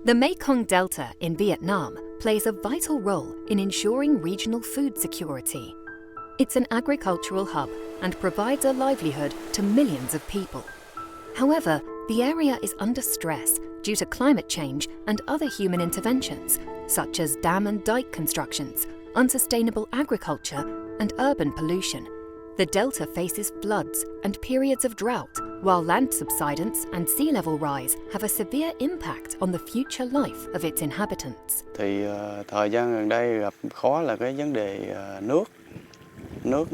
The Mekong Delta in Vietnam plays a vital role in ensuring regional food security. It's an agricultural hub and provides a livelihood to millions of people. However, the area is under stress due to climate change and other human interventions, such as dam and dike constructions, unsustainable agriculture, and urban pollution. The delta faces floods and periods of drought, while land subsidence and sea level rise have a severe impact on the future life of its inhabitants. Thì thời gian gần đây gặp khó là cái vấn đề nước. Nước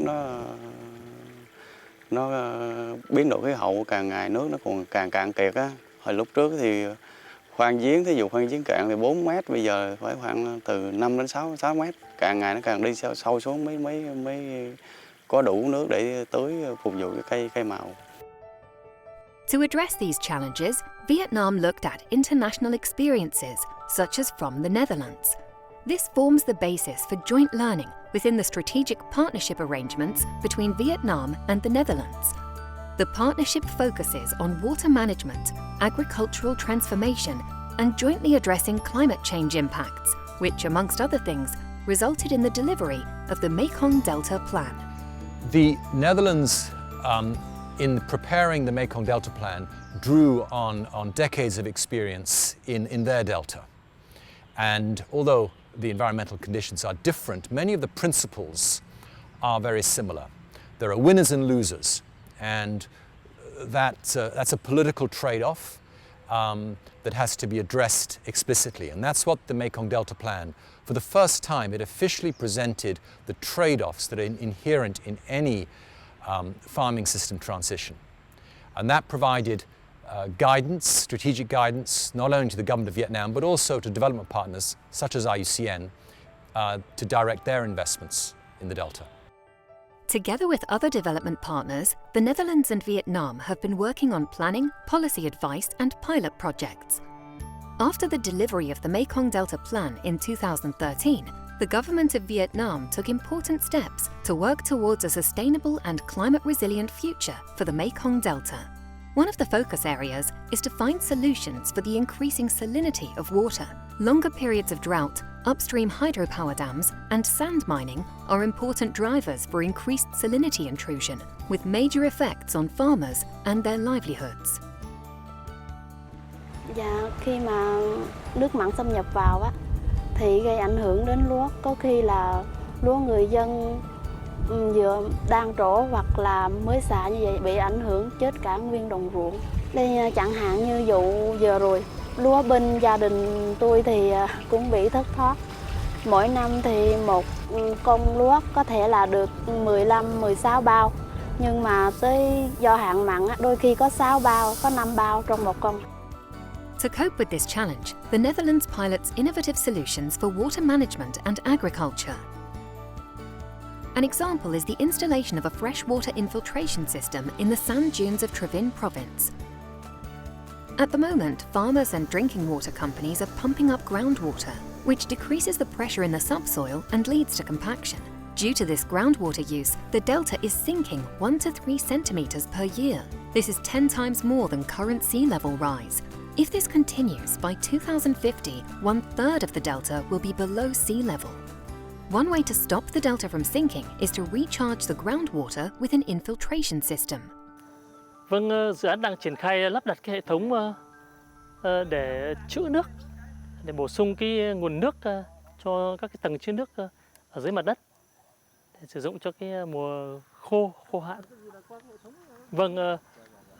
nó biến đổi khí hậu, càng ngày nước nó còn càng cạn kiệt á. Hồi lúc trước thì khoan giếng, thí dụ khoan giếng cạn thì 4 mét, bây giờ phải khoảng từ 5 đến 6 mét. Càng ngày nó càng đi sâu xuống mới có đủ nước để tưới phục vụ cái cây màu. To address these challenges, Vietnam looked at international experiences, such as from the Netherlands. This forms the basis for joint learning within the strategic partnership arrangements between Vietnam and the Netherlands. The partnership focuses on water management, agricultural transformation, and jointly addressing climate change impacts, which, amongst other things, resulted in the delivery of the Mekong Delta Plan. The Netherlands, in preparing the Mekong Delta Plan, drew on decades of experience in their delta. And although the environmental conditions are different, many of the principles are very similar. There are winners and losers, and that's a political trade-off that has to be addressed explicitly. And that's what the Mekong Delta Plan, for the first time, it officially presented the trade-offs that are inherent in any farming system transition. And that provided guidance, strategic guidance, not only to the government of Vietnam, but also to development partners such as IUCN to direct their investments in the Delta. Together with other development partners, the Netherlands and Vietnam have been working on planning, policy advice, and pilot projects. After the delivery of the Mekong Delta Plan in 2013, the government of Vietnam took important steps to work towards a sustainable and climate-resilient future for the Mekong Delta. One of the focus areas is to find solutions for the increasing salinity of water. Longer periods of drought, upstream hydropower dams, and sand mining are important drivers for increased salinity intrusion, with major effects on farmers and their livelihoods. Dạ, khi mà nước mặn xâm nhập vào á, thì gây ảnh hưởng đến lúa. Có khi là lúa người dân vừa đang trổ hoặc là mới xạ như vậy bị ảnh hưởng chết cả nguyên đồng ruộng. Đây chẳng hạn như vụ vừa rồi, lúa bên gia đình tôi thì cũng bị thất thoát. Mỗi năm thì một công lúa có thể là được 15-16 bao, nhưng mà tới do hạn mặn đôi khi có 6 bao, có 5 bao trong một công. To cope with this challenge, the Netherlands pilots innovative solutions for water management and agriculture. An example is the installation of a freshwater infiltration system in the sand dunes of Tre Vinh province. At the moment, farmers and drinking water companies are pumping up groundwater, which decreases the pressure in the subsoil and leads to compaction. Due to this groundwater use, the delta is sinking 1 to 3 centimetres per year. This is 10 times more than current sea level rise. If this continues, by 2050, 1/3 of the delta will be below sea level. One way to stop the delta from sinking is to recharge the groundwater with an infiltration system. Vâng, dự án đang triển khai lắp đặt cái hệ thống để trữ nước, để bổ sung cái nguồn nước cho các cái tầng chứa nước ở dưới mặt đất để sử dụng cho cái mùa khô hạn. Vâng,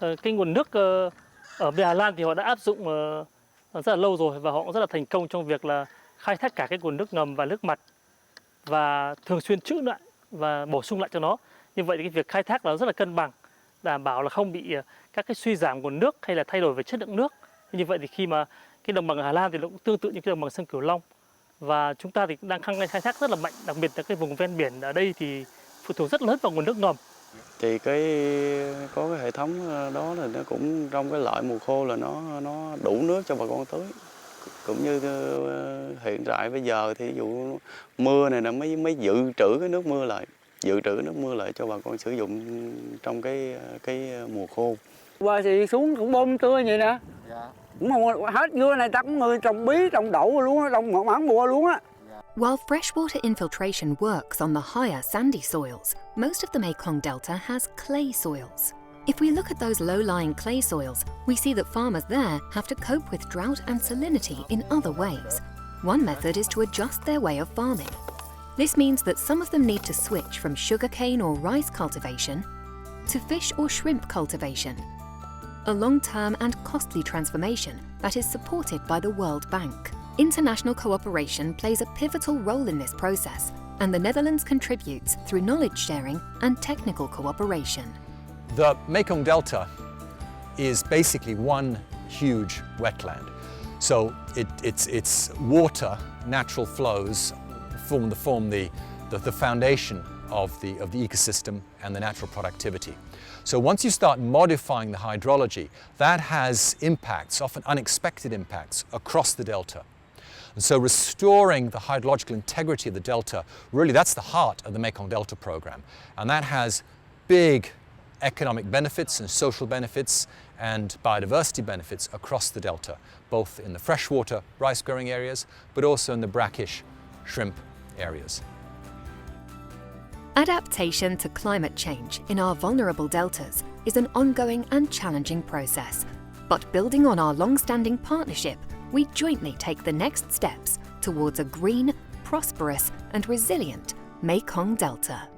cái nguồn nước ở bên Hà Lan thì họ đã áp dụng rất là lâu rồi và họ cũng rất là thành công trong việc là khai thác cả cái nguồn nước ngầm và nước mặt và thường xuyên trữ lại và bổ sung lại cho nó. Như vậy thì cái việc khai thác nó rất là cân bằng, đảm bảo là không bị các cái suy giảm nguồn nước hay là thay đổi về chất lượng nước. Như vậy thì khi mà cái đồng bằng Hà Lan thì nó cũng tương tự như cái đồng bằng sông Cửu Long, và chúng ta thì đang khai thác rất là mạnh, đặc biệt là cái vùng ven biển ở đây thì phụ thuộc rất lớn vào nguồn nước ngầm. Thì có cái hệ thống đó là nó cũng trong cái lợi mùa khô là nó đủ nước cho bà con tưới. Cũng như hiện tại bây giờ thì ví dụ mưa này là mới dự trữ cái nước mưa lại, cho bà con sử dụng trong cái mùa khô. Qua thì xuống cũng bơm tưới vậy nè. Dạ. Hết dưa này ta có người trồng bí, trồng đậu luôn á, trồng mãn mùa luôn á. While freshwater infiltration works on the higher sandy soils, most of the Mekong Delta has clay soils. If we look at those low-lying clay soils, we see that farmers there have to cope with drought and salinity in other ways. One method is to adjust their way of farming. This means that some of them need to switch from sugarcane or rice cultivation to fish or shrimp cultivation, a long-term and costly transformation that is supported by the World Bank. International cooperation plays a pivotal role in this process, and the Netherlands contributes through knowledge sharing and technical cooperation. The Mekong Delta is basically one huge wetland. So its water, natural flows, form the foundation of the ecosystem and the natural productivity. So once you start modifying the hydrology, that has impacts, often unexpected impacts, across the delta. And so restoring the hydrological integrity of the delta, really that's the heart of the Mekong Delta program. And that has big economic benefits and social benefits and biodiversity benefits across the delta, both in the freshwater rice-growing areas, but also in the brackish shrimp areas. Adaptation to climate change in our vulnerable deltas is an ongoing and challenging process. But building on our long-standing partnership, we jointly take the next steps towards a green, prosperous and resilient Mekong Delta.